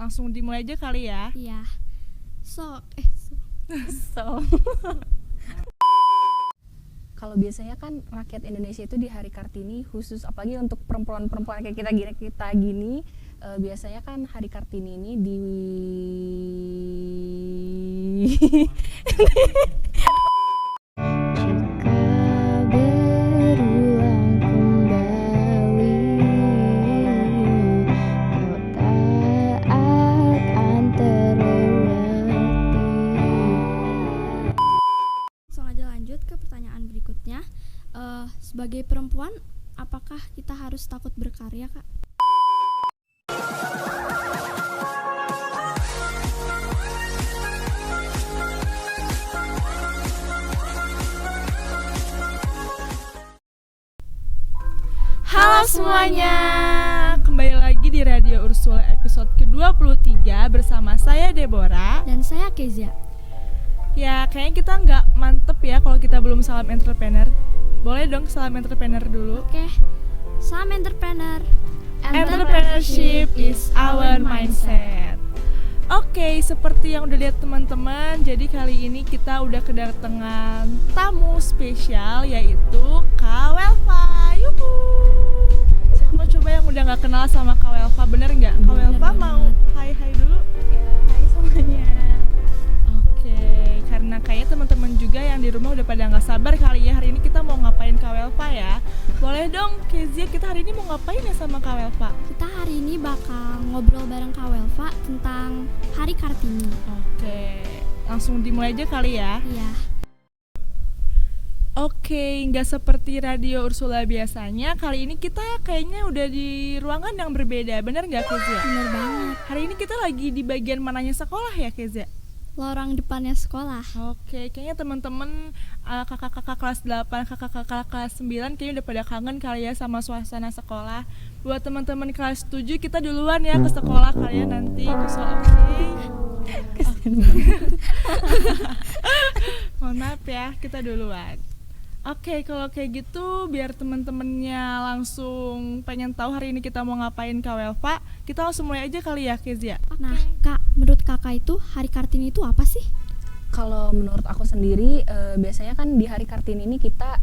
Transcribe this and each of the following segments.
langsung dimulai aja kali ya. Iya. So. Kalau biasanya kan rakyat Indonesia itu di Hari Kartini khusus, apalagi untuk perempuan-perempuan kayak kita gini, biasanya kan Hari Kartini ini Jika berulang kembali, kau tak akan terlewati. Langsung aja lanjut ke pertanyaan berikutnya. Sebagai perempuan, apakah kita harus takut berkarya, Kak? Halo semuanya, kembali lagi di Radio Ursula episode ke-23 bersama saya Deborah. Dan saya Kezia. Ya, kayaknya kita nggak mantep ya kalau kita belum salam entrepreneur. Boleh dong salam entrepreneur dulu. Oke, salam entrepreneur. Entrepreneurship is our mindset. Oke, seperti yang udah lihat teman-teman, jadi kali ini kita udah kedatangan tamu spesial yaitu Kak Welfa. Yuhu. Siapa coba yang udah nggak kenal sama Kak Welfa, bener nggak? Kak Welfa mau hai dulu? Ya, hai semuanya. Oke, karena kayaknya teman-teman juga yang di rumah udah pada nggak sabar kali ya hari ini kita mau ngapain Kak Welfa ya. Boleh dong Kezia, kita hari ini mau ngapain ya sama Kak Welfa? Kita hari ini bakal ngobrol bareng Kak Welfa tentang Hari Kartini. Oke, langsung dimulai aja kali ya. Iya. Oke, nggak seperti Radio Ursula biasanya, kali ini kita kayaknya udah di ruangan yang berbeda, bener nggak Kezia? Bener banget. Hari ini kita lagi di bagian mananya sekolah ya Kezia? Lorong depannya sekolah. Oke, kayaknya teman-teman kakak-kakak kelas 8, kakak-kakak kelas 9 kayaknya udah pada kangen kali ya sama suasana sekolah. Buat teman-teman kelas 7 kita duluan ya ke sekolah kalian nanti. Mohon maaf ya, kita duluan. Oke, kalau kayak gitu biar teman-temannya langsung pengen tahu hari ini kita mau ngapain Kak Welfa, kita langsung mulai aja kali ya Kezia. Nah, Kak, menurut Kakak itu Hari Kartini itu apa sih? Kalau menurut aku sendiri, biasanya kan di Hari Kartini ini kita,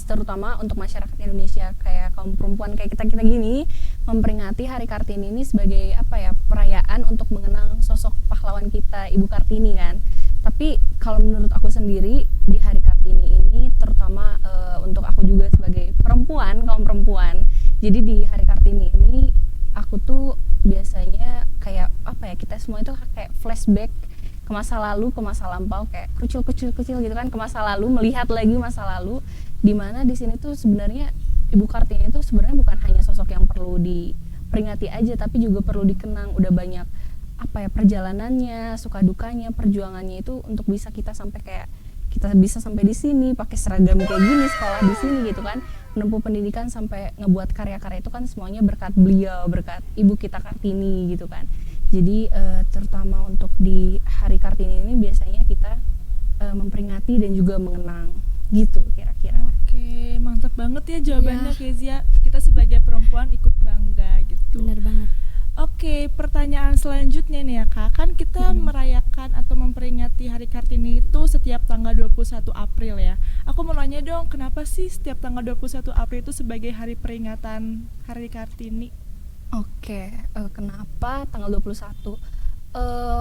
terutama untuk masyarakat Indonesia kayak kaum perempuan kayak kita gini, memperingati Hari Kartini ini sebagai apa ya, perayaan untuk mengenang sosok pahlawan kita Ibu Kartini kan. Tapi kalau menurut aku sendiri di Hari Kartini ini, terutama untuk aku juga sebagai perempuan, kaum perempuan, jadi di Hari Kartini ini aku tuh biasanya kayak apa ya, kita semua itu kayak flashback ke masa lalu, ke masa lampau, kayak kecil gitu kan, ke masa lalu, melihat lagi masa lalu, dimana di sini tuh sebenarnya Ibu Kartini itu sebenarnya bukan hanya sosok yang perlu diperingati aja, tapi juga perlu dikenang. Udah banyak apa ya, perjalanannya, suka dukanya, perjuangannya itu untuk bisa kita sampai kayak kita bisa sampai di sini, pakai seragam kayak gini, sekolah di sini gitu kan, menempuh pendidikan sampai ngebuat karya-karya itu kan semuanya berkat beliau, berkat Ibu kita Kartini gitu kan. Jadi terutama untuk di Hari Kartini ini biasanya kita memperingati dan juga mengenang gitu kira-kira. Oke, mantap banget ya jawabannya Ya. Kezia. Kita sebagai perempuan ikut bangga gitu. Bener banget. Oke, pertanyaan selanjutnya nih ya Kak. Kan kita merayakan atau memperingati Hari Kartini itu setiap tanggal 21 April ya. Aku mau nanya dong, kenapa sih setiap tanggal 21 April itu sebagai hari peringatan Hari Kartini? Oke, kenapa tanggal 21?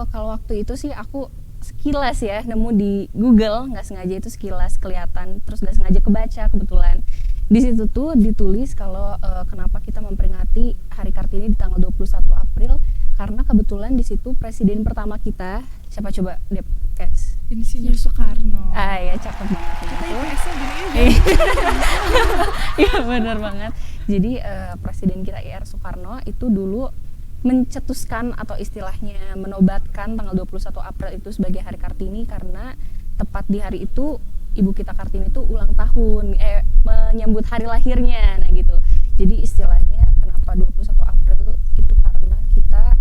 Kalau waktu itu sih aku sekilas ya nemu di Google, nggak sengaja itu sekilas kelihatan, terus nggak sengaja kebaca kebetulan. Di situ tuh ditulis kalau kenapa kita memperingati Hari Kartini di tanggal 21 April, karena kebetulan di situ presiden pertama kita, siapa coba Dep? Guys. Insinyur Soekarno. Ah ya, cakep banget Kita itu. IPS-nya gini aja. Iya benar banget. Jadi presiden kita IR Soekarno itu dulu mencetuskan atau istilahnya menobatkan tanggal 21 April itu sebagai Hari Kartini karena tepat di hari itu Ibu kita Kartini itu ulang tahun, menyambut hari lahirnya, nah gitu. Jadi istilahnya kenapa 21 April itu karena kita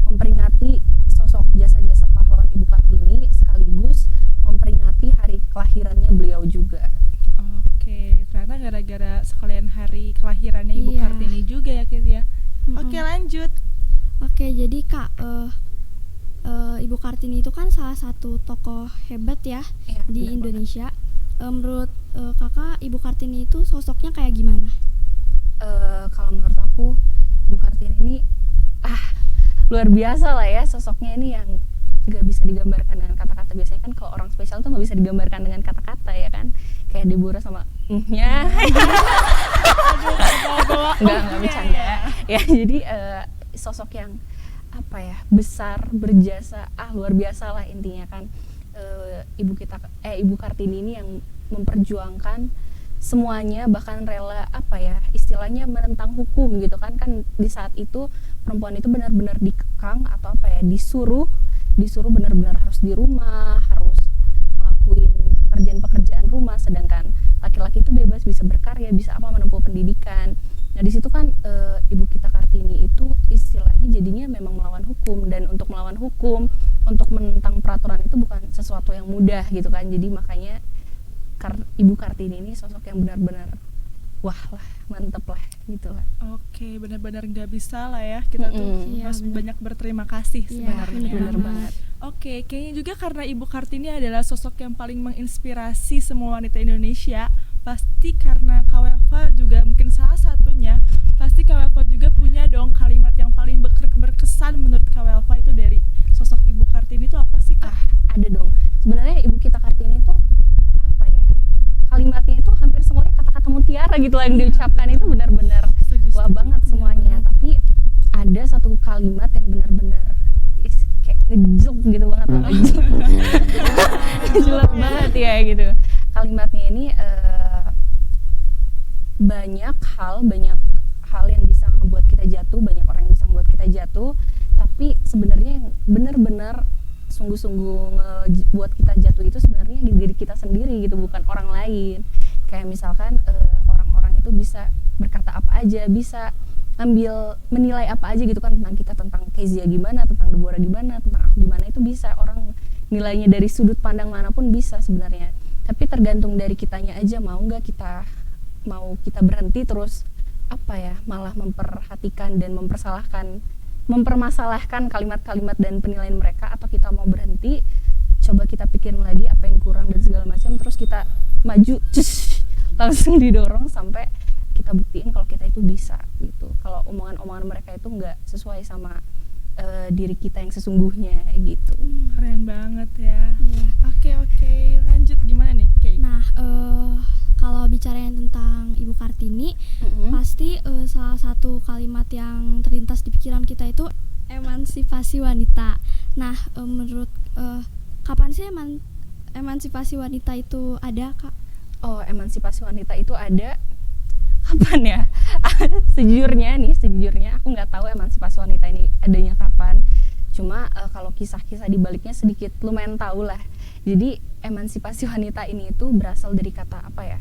memperingati sosok jasa-jasa pahlawan Ibu Kartini sekaligus memperingati hari kelahirannya beliau juga. Oke, ternyata gara-gara sekalian hari kelahirannya Ibu Iya. Kartini juga ya Kezia. Oke, lanjut. Oke, jadi Kak, Ibu Kartini itu kan salah satu tokoh hebat ya Iya, di benar Indonesia. Menurut Kakak, Ibu Kartini itu sosoknya kayak gimana? Kalau menurut aku Ibu Kartini ini luar biasa lah ya, sosoknya ini yang nggak bisa digambarkan dengan kata-kata. Biasanya kan kalau orang spesial tuh nggak bisa digambarkan dengan kata-kata ya kan, kayak Deborah sama nya nggak bercanda ya. Jadi sosok yang apa ya, besar, berjasa, luar biasa lah intinya kan. Ibu Kartini ini yang memperjuangkan semuanya, bahkan rela apa ya istilahnya menentang hukum gitu kan. Di saat itu perempuan itu benar-benar dikekang atau apa ya, disuruh benar-benar harus di rumah, harus ngelakuin pekerjaan rumah, sedangkan laki-laki itu bebas, bisa berkarya, bisa menempuh pendidikan. Nah di situ kan Ibu kita Kartini itu istilahnya jadinya memang melawan hukum, dan untuk melawan hukum, untuk menentang peraturan itu bukan sesuatu yang mudah gitu kan. Jadi makanya Ibu Kartini ini sosok yang benar-benar wah lah, mantep lah gitu lah. Oke, benar-benar nggak bisa lah ya kita tuh Iya, harus benar. banyak berterima kasih Iya, sebenarnya. benar banget. Oke, kayaknya juga karena Ibu Kartini adalah sosok yang paling menginspirasi semua wanita Indonesia. Pasti karena Kawelva juga mungkin salah satunya. Pasti Kawelva juga punya dong kalimat yang paling berkesan menurut Kawelva itu dari sosok Ibu Kartini itu apa sih Kak? Ada dong. Sebenarnya Ibu kita Kartini itu apa ya? Kalimatnya itu hampir semuanya kata-kata mutiara gitu lah yang diucapkan, itu benar-benar wah banget semuanya. Tapi ada satu kalimat yang benar-benar kayak ngejelek gitu banget lah, ngejelek banget ya gitu. Kalimatnya ini banyak hal yang bisa membuat kita jatuh, banyak orang yang bisa membuat kita jatuh, tapi sebenarnya yang benar-benar sungguh-sungguh buat kita jatuh itu sebenarnya diri kita sendiri gitu, bukan orang lain. Kayak misalkan orang-orang itu bisa berkata apa aja, bisa menilai apa aja gitu kan tentang kita, tentang Kezia gimana, tentang Deborah gimana, tentang aku gimana, itu bisa orang nilainya dari sudut pandang manapun bisa sebenarnya. Tapi tergantung dari kitanya aja, mau kita berhenti terus apa ya, malah memperhatikan dan mempermasalahkan kalimat-kalimat dan penilaian mereka, atau kita mau berhenti, coba kita pikirin lagi apa yang kurang dan segala macam, terus kita maju, langsung didorong sampai kita buktiin kalau kita itu bisa gitu. Kalau omongan-omongan mereka itu nggak sesuai sama diri kita yang sesungguhnya gitu. Keren banget ya. Iya. Oke, lanjut gimana nih Kay? Nah, kalau bicarain tentang Ibu Kartini, pasti salah satu kalimat yang terlintas di pikiran kita itu emansipasi wanita. Nah, menurut kapan sih emansipasi wanita itu ada, Kak? Oh, emansipasi wanita itu ada kapan ya? Sejujurnya aku nggak tahu emansipasi wanita ini adanya kapan. Cuma kalau kisah-kisah di baliknya sedikit lumayan tahu lah. Jadi emansipasi wanita ini itu berasal dari kata apa ya?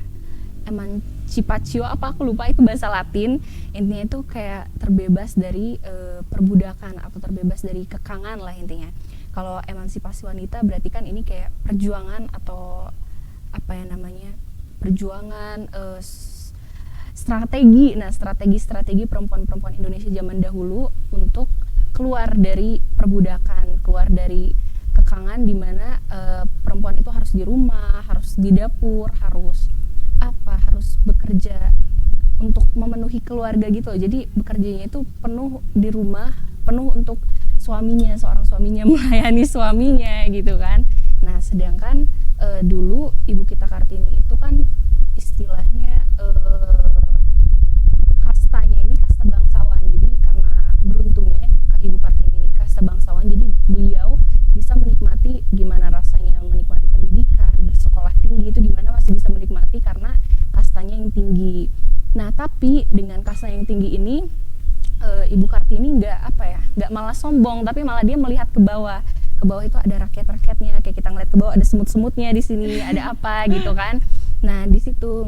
Emancipatio apa aku lupa, itu bahasa Latin. Intinya itu kayak terbebas dari perbudakan atau terbebas dari kekangan lah intinya. Kalau emansipasi wanita berarti kan ini kayak perjuangan atau apa ya namanya? Perjuangan strategi perempuan-perempuan Indonesia zaman dahulu untuk keluar dari perbudakan, keluar dari kekangan di mana perempuan itu harus di rumah, harus di dapur, harus bekerja untuk memenuhi keluarga gitu. Jadi bekerjanya itu penuh di rumah, penuh untuk suaminya, seorang suaminya, melayani suaminya gitu kan. Nah, sedangkan dulu Ibu kita Kartini itu kan istilahnya kastanya ini kasta bangsawan. Jadi karena beruntungnya Ibu Kartini ini kasta bangsawan, jadi beliau bisa menikmati gimana rasanya menikmati pendidikan, bersekolah tinggi itu gimana, masih bisa menikmati karena kastanya yang tinggi. Nah, tapi dengan kasta yang tinggi ini Ibu Kartini nggak malah sombong, tapi malah dia melihat ke bawah. Ke bawah itu ada rakyat-rakyatnya, kayak kita ngeliat ke bawah ada semut-semutnya di sini, ada apa gitu kan. Nah, di situ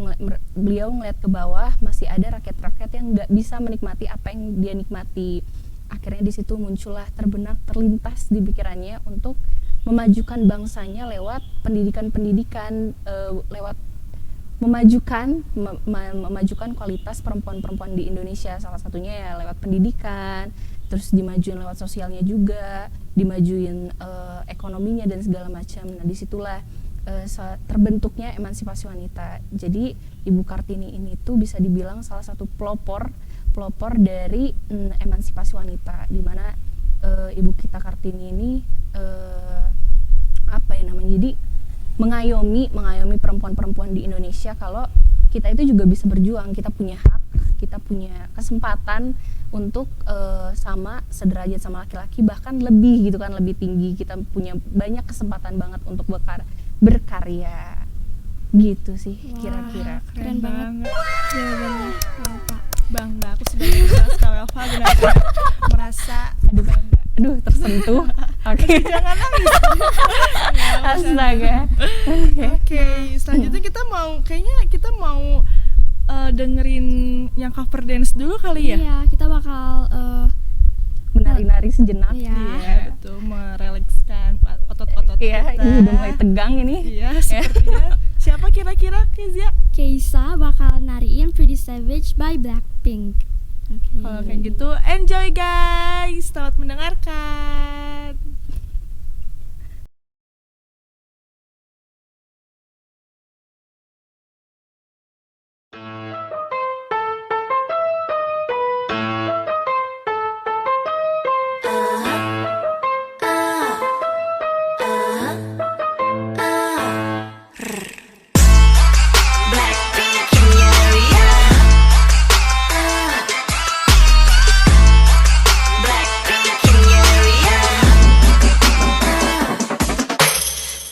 beliau ngeliat ke bawah, masih ada rakyat-rakyat yang nggak bisa menikmati apa yang dia nikmati. Akhirnya di situ muncullah terlintas di pikirannya untuk memajukan bangsanya lewat pendidikan, lewat memajukan kualitas perempuan-perempuan di Indonesia. Salah satunya ya lewat pendidikan, terus dimajuin lewat sosialnya juga, dimajuin ekonominya dan segala macam. Nah disitulah terbentuknya emansipasi wanita. Jadi Ibu Kartini ini tuh bisa dibilang salah satu pelopor dari emansipasi wanita, di mana Ibu kita Kartini ini jadi mengayomi perempuan-perempuan di Indonesia kalau kita itu juga bisa berjuang, kita punya hak, kita punya kesempatan untuk sama sederajat sama laki-laki, bahkan lebih gitu kan, lebih tinggi. Kita punya banyak kesempatan banget untuk berkarya gitu sih. Wah, kira-kira keren banget Jawabannya Pak. bangga. Aku sebagai Miss Kawelva benar-benar merasa bangga. aduh tersentuh. Oke. Jangan nangis. Astaga. Oke, selanjutnya kayaknya kita mau dengerin yang cover dance dulu kali ya. Iya, kita bakal Menari-nari sejenak. Iya. Iya, betul, merelakskan otot-otot Iya, kita. ini udah mulai tegang ini. Iya, sepertinya. Siapa kira-kira Kezia? Keisa bakal nariin Pretty Savage by Blackpink. Oke. Kalau kayak gitu, enjoy guys. Selamat mendengarkan. Blackpink in your area. Blackpink in your area.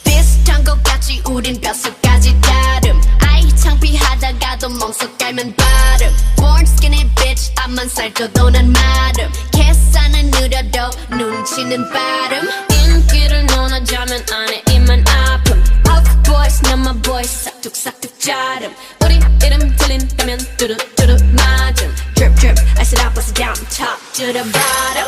비슷한 것 같지 우린 뼛속까지 다름 아이 창피하다가도 멍석 깔면 발음 Born skinny bitch 앞만 살쪄도 난 마름 계산은 느려도 눈치는 빠름 인기를 논하자면 안에 입만 아픔 Puff boys 난 my boys 싹둑싹둑 자름 우리 이름 들린다면 뚜루뚜루 맞음 Drip drip I said I bust it down top to the bottom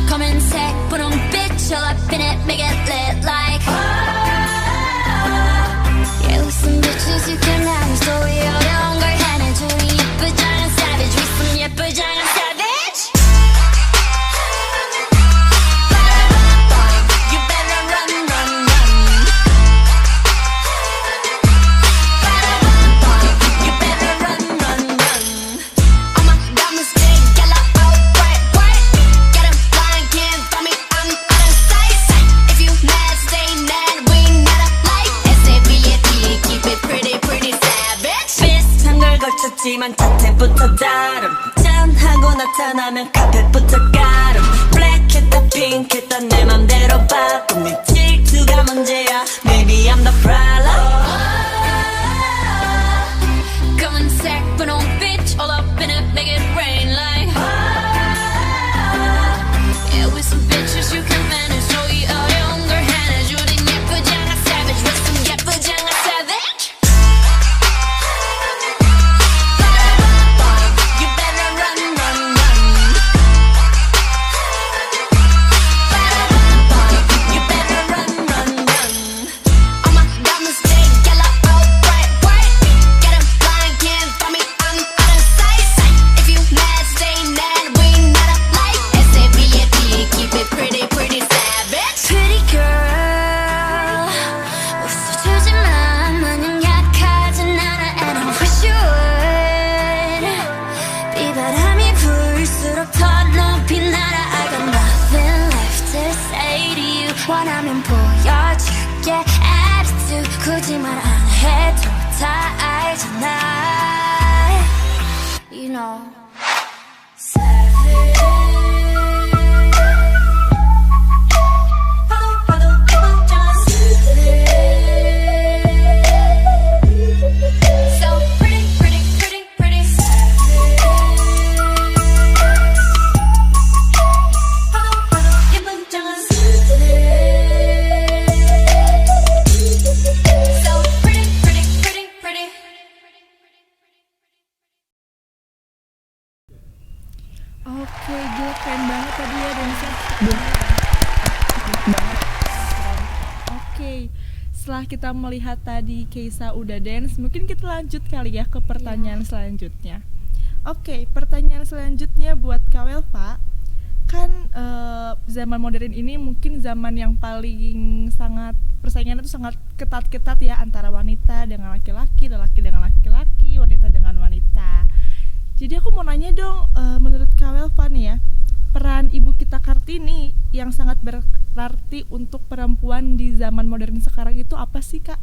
검은색 분홍빛 all up in it make it lit like Yeah with some bitches you can have story 어려운 걸 해내줘 이 예쁘장한 savage with some 예쁘장한 savage You better run run run You better run run run Oh my god mistake yellow oh bright bright Get 'em blind can't find me I'm out of sight If you mad stay mad we not alike SAVAT keep it pretty pretty savage 비슷한 걸 걸쳤지만 자태부터 다름 짠하고 나타나면 카펫부터 가름 블랙했다 핑크했다 내 맘대로 바꿈 네 질투가 문제야 Maybe I'm the problem 검은색 분홍빛 all up in it make it rain like Yeah with some bitches you can manage 저기 어려운 걸 해내줘 네 예쁘장한 savage with some 예쁘장한 savage You better run run run You better run run run Oh my god mistake yellow oh bright bright Get 'em blind can't find me I'm out of sight If you mad stay mad we not alike SAVAT keep it pretty pretty savage Pretty girl 웃어주지만 마냥 약하진 않아 And I wish you would 비바람이 불수록 더 높이 날아 I got nothing left to say to you 원하면 보여줄게 attitude 굳이 말 안 해도 다 알잖아 You know So pretty pretty pretty pretty So pretty pretty pretty pretty Oke, gila keren banget tadi ya dance-nya. Oke, setelah kita melihat tadi Keisa udah dance, mungkin kita lanjut kali ya ke pertanyaan selanjutnya. Oke, pertanyaan selanjutnya buat Kak Welfa. Kan zaman modern ini mungkin zaman yang paling sangat persaingannya itu sangat ketat-ketat ya, antara wanita dengan laki-laki, laki dengan laki-laki, wanita dengan wanita. Jadi aku mau nanya dong, menurut Kak Welfa nih ya, peran Ibu kita Kartini yang sangat berarti untuk perempuan di zaman modern sekarang itu apa sih, Kak?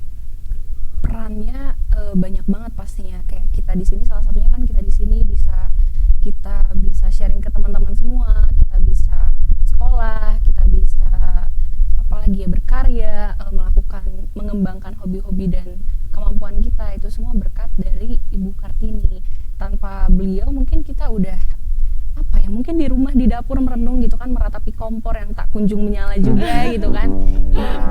Perannya banyak banget pastinya. Kayak kita di sini, salah satunya kan kita di sini kita bisa sharing ke teman-teman semua, kita bisa sekolah, kita bisa apalagi ya berkarya, mengembangkan hobi-hobi dan kemampuan kita. Itu semua berkat dari Ibu Kartini. Tanpa beliau mungkin kita udah mungkin di rumah di dapur merenung gitu kan, meratapi kompor yang tak kunjung menyala juga gitu kan.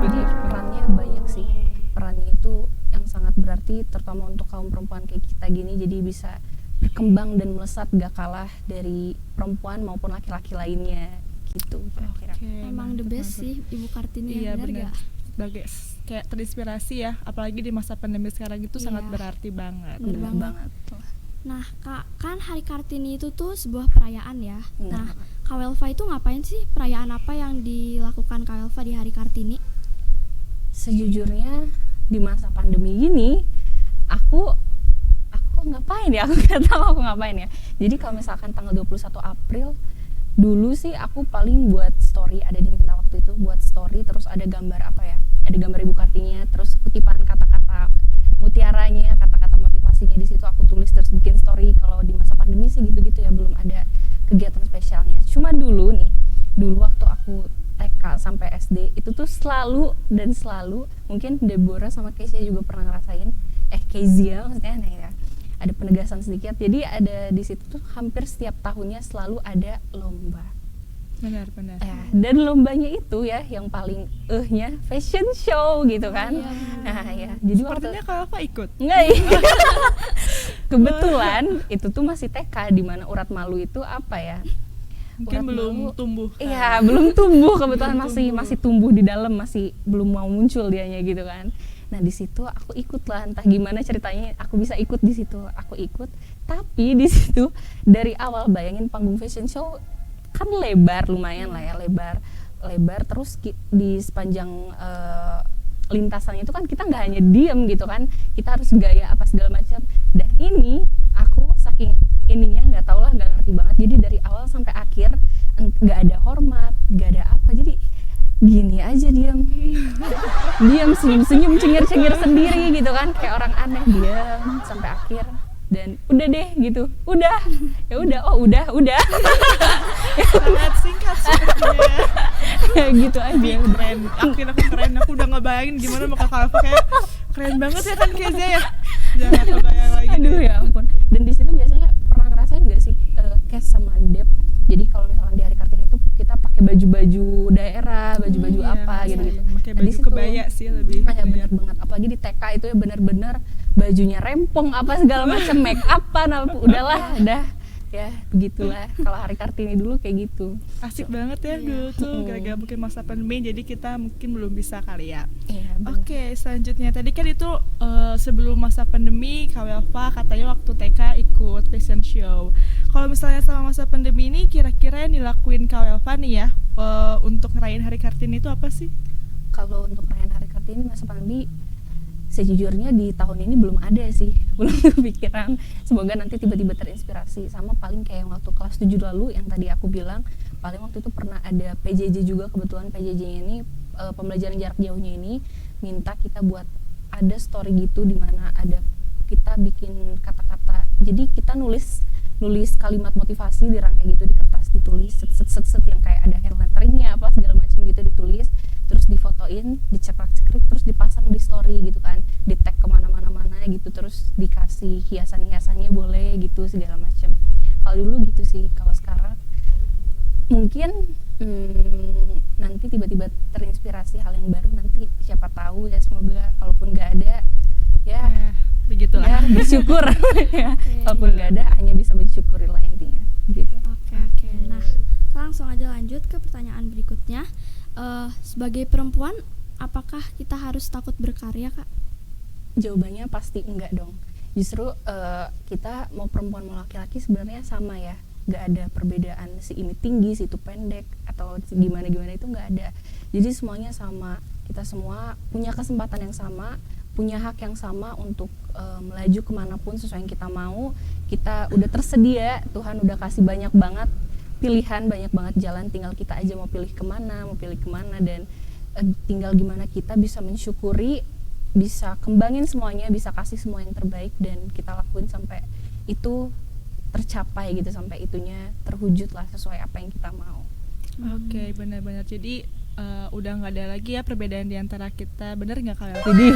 Jadi perannya banyak sih. Perannya itu yang sangat berarti, terutama untuk kaum perempuan kayak kita gini, jadi bisa berkembang dan melesat gak kalah dari perempuan maupun laki-laki lainnya gitu kira-kira. Emang the best sih Ibu Kartini, Iya, bener benar. gak? Sebagai kayak terinspirasi ya, apalagi di masa pandemi sekarang itu sangat Iya. berarti banget. Bener Bener banget. banget. Nah Kak, kan Hari Kartini itu tuh sebuah perayaan ya. Bener. Nah Kak Welfa itu ngapain sih, perayaan apa yang dilakukan Kak Welfa di Hari Kartini? Sejujurnya di masa pandemi gini aku ngapain ya, aku nggak tahu aku ngapain ya. Jadi kalau misalkan tanggal 21 April dulu sih aku paling buat story, ada diminta waktu itu buat story, terus ada gambar ada gambar Ibu Kartininya, terus kutipan kata-kata mutiaranya, kata-kata motivasinya di situ aku tulis terus bikin story. Kalau di masa pandemi sih gitu-gitu ya, belum ada kegiatan spesialnya. Cuma dulu waktu aku TK sampai SD itu tuh selalu mungkin Deborah sama Kezia juga pernah ngerasain, Kezia maksudnya ya, ada penegasan sedikit. Jadi ada di situ tuh hampir setiap tahunnya selalu ada lomba. Benar. Ya, dan lombanya itu ya yang paling fashion show gitu kan. Nah ya, jadi Sepertinya Kak Welfa ikut. Enggak. Kebetulan itu tuh masih TK, di mana urat malu itu Mungkin urat belum malu. tumbuh. Iya, belum tumbuh, kebetulan masih tumbuh di dalam, masih belum mau muncul dianya gitu kan. Nah, di situ aku ikut lah, entah gimana ceritanya aku bisa ikut di situ. Aku ikut, tapi di situ dari awal bayangin panggung fashion show kan lebar, lumayan lah ya, lebar terus di sepanjang lintasannya itu kan kita nggak hanya diem gitu kan, kita harus gaya apa segala macam. Dan ini aku saking ininya nggak ngerti banget, jadi dari awal sampai akhir nggak ada hormat, nggak ada apa, jadi gini aja diam senyum cengir sendiri gitu kan, kayak orang aneh, diam sampai akhir. Dan udah deh gitu, udah Sangat singkat sepertinya. ya gitu aja. Keren, aku keren. Aku udah ngebayangin gimana muka Kak Welfa, kayak keren banget ya kan Kezia ya. Jangan kebayang lagi. Aduh ya ampun. Dan di situ biasanya pernah ngerasain gak sih Kes sama Dep? Jadi kalau misalkan di Hari Kartini itu kita pakai baju-baju daerah, baju-baju apa gitu-gitu. Pakai Nah, di baju situ- kebaya sih lebih. Ya bener banget, apalagi di TK itu ya bener-bener bajunya rempong apa segala macam, make upan apa, udahlah ya begitulah. Kalau Hari Kartini dulu kayak gitu. Asik banget ya dulu tuh, gara-gara mungkin masa pandemi jadi kita mungkin belum bisa kali ya. Iya bener. Oke, selanjutnya tadi kan itu sebelum masa pandemi Kak Welfa katanya waktu TK ikut fashion show. Kalau misalnya selama masa pandemi ini kira-kira yang dilakuin Kak Welfa nih ya untuk ngerayain Hari Kartini itu apa sih? Kalau untuk perayaan Hari Kartini masa pandemi, sejujurnya di tahun ini belum ada sih, belum kepikiran. Semoga nanti tiba-tiba terinspirasi. Sama paling kayak yang waktu kelas 7 lalu yang tadi aku bilang, paling waktu itu pernah ada PJJ juga. Kebetulan PJJ-nya ini pembelajaran jarak jauhnya ini minta kita buat ada story gitu, dimana ada kita bikin kata-kata. Jadi kita nulis kalimat motivasi dirangkai gitu di kertas, ditulis set yang kayak ada hand letteringnya apa segala macam gitu, ditulis terus difotoin, dicekrek-cekrek, terus dipasang di story gitu kan, di tag kemana-mana gitu, terus dikasih hiasan-hiasannya boleh gitu segala macam. Kalau dulu gitu sih. Kalau sekarang mungkin nanti tiba-tiba terinspirasi hal yang baru, nanti siapa tahu ya, semoga. Kalaupun nggak ada ya Begitulah. ya bersyukur ya. Kalaupun nggak ada hanya bisa bersyukuri lah intinya gitu. Oke. Nah, langsung aja lanjut ke pertanyaan berikutnya. Sebagai perempuan, apakah kita harus takut berkarya, Kak? Jawabannya pasti enggak dong. Justru kita mau perempuan mau laki-laki sebenarnya sama ya, nggak ada perbedaan si ini tinggi, si itu pendek atau gimana itu nggak ada. Jadi semuanya sama, kita semua punya kesempatan yang sama, punya hak yang sama untuk melaju kemanapun sesuai yang kita mau. Kita udah tersedia, Tuhan udah kasih banyak banget pilihan, banyak banget jalan, tinggal kita aja mau pilih kemana dan tinggal gimana kita bisa mensyukuri, bisa kembangin semuanya, bisa kasih semua yang terbaik dan kita lakuin sampai itu tercapai gitu, sampai itunya terwujud lah sesuai apa yang kita mau. Oke, benar-benar. Jadi udah nggak ada lagi ya perbedaan di antara kita, bener nggak kalian? Jadi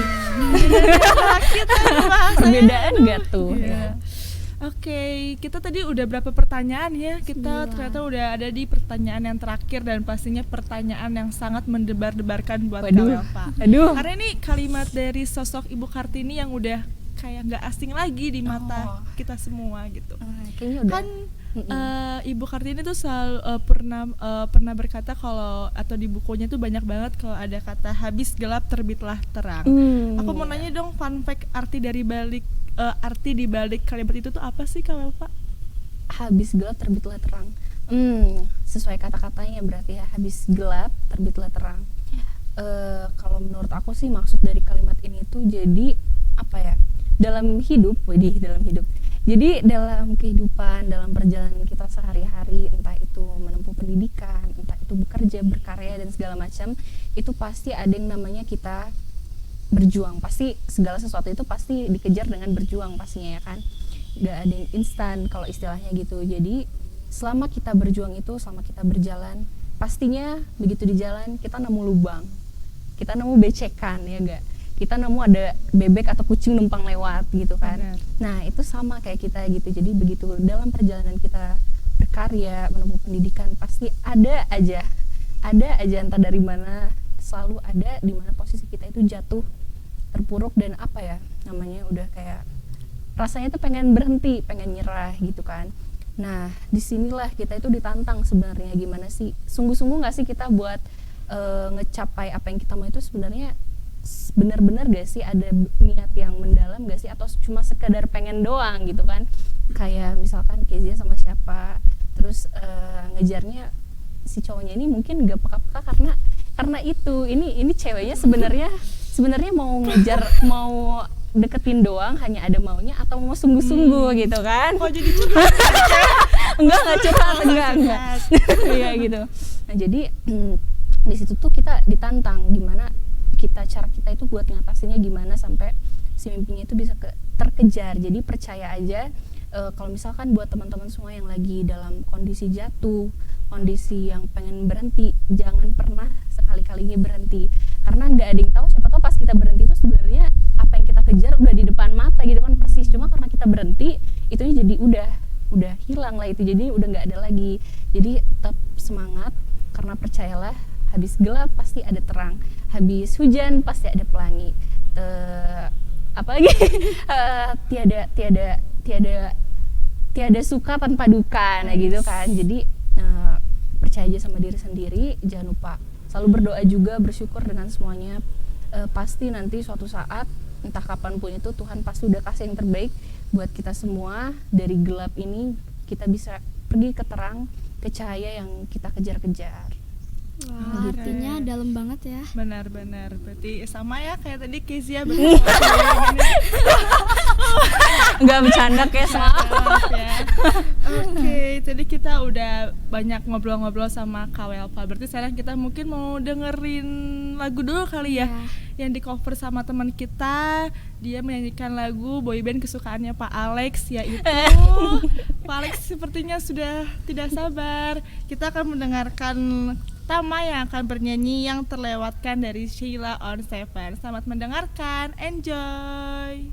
Kita bahasanya. perbedaan nggak tuh? Iya. Oke, kita tadi udah berapa pertanyaan ya? Kita ternyata udah ada di pertanyaan yang terakhir dan pastinya pertanyaan yang sangat mendebar-debarkan buat Kawelva. Aduh. Karena ini kalimat dari sosok Ibu Kartini yang udah kayak nggak asing lagi di mata kita semua gitu. Kayaknya udah. Kan Ibu Kartini tuh selalu pernah berkata kalau atau di bukunya tuh banyak banget kalau ada kata habis gelap terbitlah terang. Aku mau nanya dong, fun fact arti di balik kalimat itu tuh apa sih Kawelva? Habis gelap terbitlah terang. Sesuai kata-katanya berarti ya, habis gelap terbitlah terang. Kalau menurut aku sih maksud dari kalimat ini tuh jadi apa ya? Dalam hidup. Jadi dalam kehidupan, dalam perjalanan kita sehari-hari, entah itu menempuh pendidikan, entah itu bekerja, berkarya dan segala macam, itu pasti ada yang namanya kita berjuang. Pasti segala sesuatu itu pasti dikejar dengan berjuang pastinya ya kan. Gak ada yang instan kalau istilahnya gitu. Jadi selama kita berjuang itu, selama kita berjalan, pastinya begitu di jalan kita nemu lubang, kita nemu becekan ya gak, kita nemu ada bebek atau kucing numpang lewat gitu kan. Benar. Nah itu sama kayak kita gitu. Jadi begitu dalam perjalanan kita berkarya, menempuh pendidikan, pasti ada aja entah dari mana, selalu ada di mana posisi kita itu jatuh, terpuruk dan apa ya namanya, udah kayak rasanya tuh pengen berhenti, pengen nyerah gitu kan. Nah disinilah kita itu ditantang sebenarnya, gimana sih, sungguh-sungguh nggak sih kita buat ngecapai apa yang kita mau itu, sebenarnya benar-benar gak sih ada niat yang mendalam gak sih, atau cuma sekedar pengen doang gitu kan. Kayak misalkan Kezia sama siapa, terus ngejarnya si cowoknya ini mungkin gak peka-peka karena itu ini ceweknya sebenarnya mau ngejar, mau deketin doang, hanya ada maunya atau mau sungguh-sungguh gitu kan. Kok jadi curhat? enggak curhat, enggak. Iya gitu. Nah jadi di situ tuh kita ditantang gimana cara kita itu buat ngatasinnya gimana sampai si mimpinya itu bisa terkejar. Jadi percaya aja, kalau misalkan buat teman-teman semua yang lagi dalam kondisi jatuh, kondisi yang pengen berhenti, jangan pernah sekali-kalinya berhenti, karena nggak ada yang tahu, siapa tahu pas kita berhenti itu sebenarnya apa yang kita kejar udah di depan mata gitu kan persis, cuma karena kita berhenti itunya jadi udah hilang lah itu, jadi udah nggak ada lagi. Jadi tetap semangat, karena percayalah habis gelap pasti ada terang, habis hujan pasti ada pelangi, apalagi tiada suka tanpa duka, nah gitu kan. Jadi percaya aja sama diri sendiri, jangan lupa selalu berdoa juga, bersyukur dengan semuanya. Pasti nanti suatu saat, entah kapanpun itu, Tuhan pasti udah kasih yang terbaik buat kita semua. Dari gelap ini kita bisa pergi ke terang, ke cahaya yang kita kejar-kejar. Wah, artinya dalam banget ya. Benar-benar, berarti sama ya kayak tadi Kezia Nggak bercanda kayak Maaf ya. Oke, tadi kita udah banyak ngobrol-ngobrol sama Kawelva. Berarti sekarang kita mungkin mau dengerin lagu dulu kali ya, yang di cover sama teman kita. Dia menyanyikan lagu boyband kesukaannya Pak Alex, yaitu Pak Alex sepertinya sudah tidak sabar. Kita akan mendengarkan Tama yang akan bernyanyi Yang Terlewatkan dari Sheila on Seven. Selamat mendengarkan, enjoy.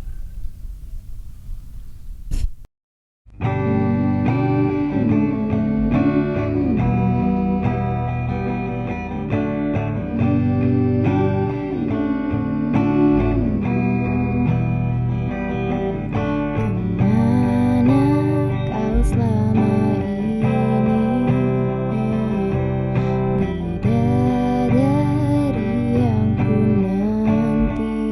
Kemana kau selama ini, bidadari yang ku nanti.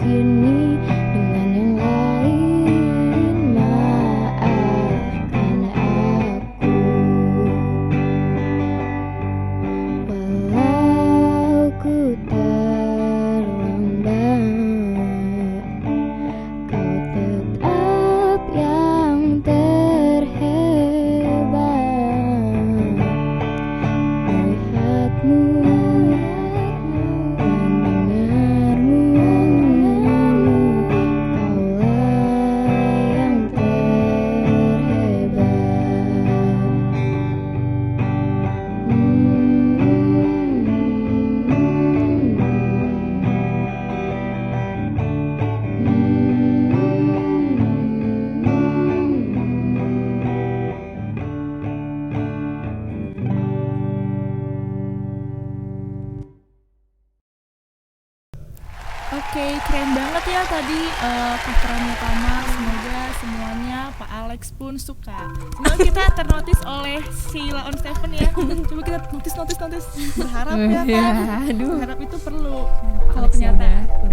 kini dengan yang lain. Maafkan aku, walau ku terlambat, kau tetap yang terhebat. Melihatmu Oke, keren banget ya tadi coverannya Tama. Semoga semuanya Pak Alex pun suka. Semoga kita ternotis oleh Sheila on Seven ya. Coba kita notis. Berharap ya kan. Berharap itu perlu. Kalau Alex ternyata udah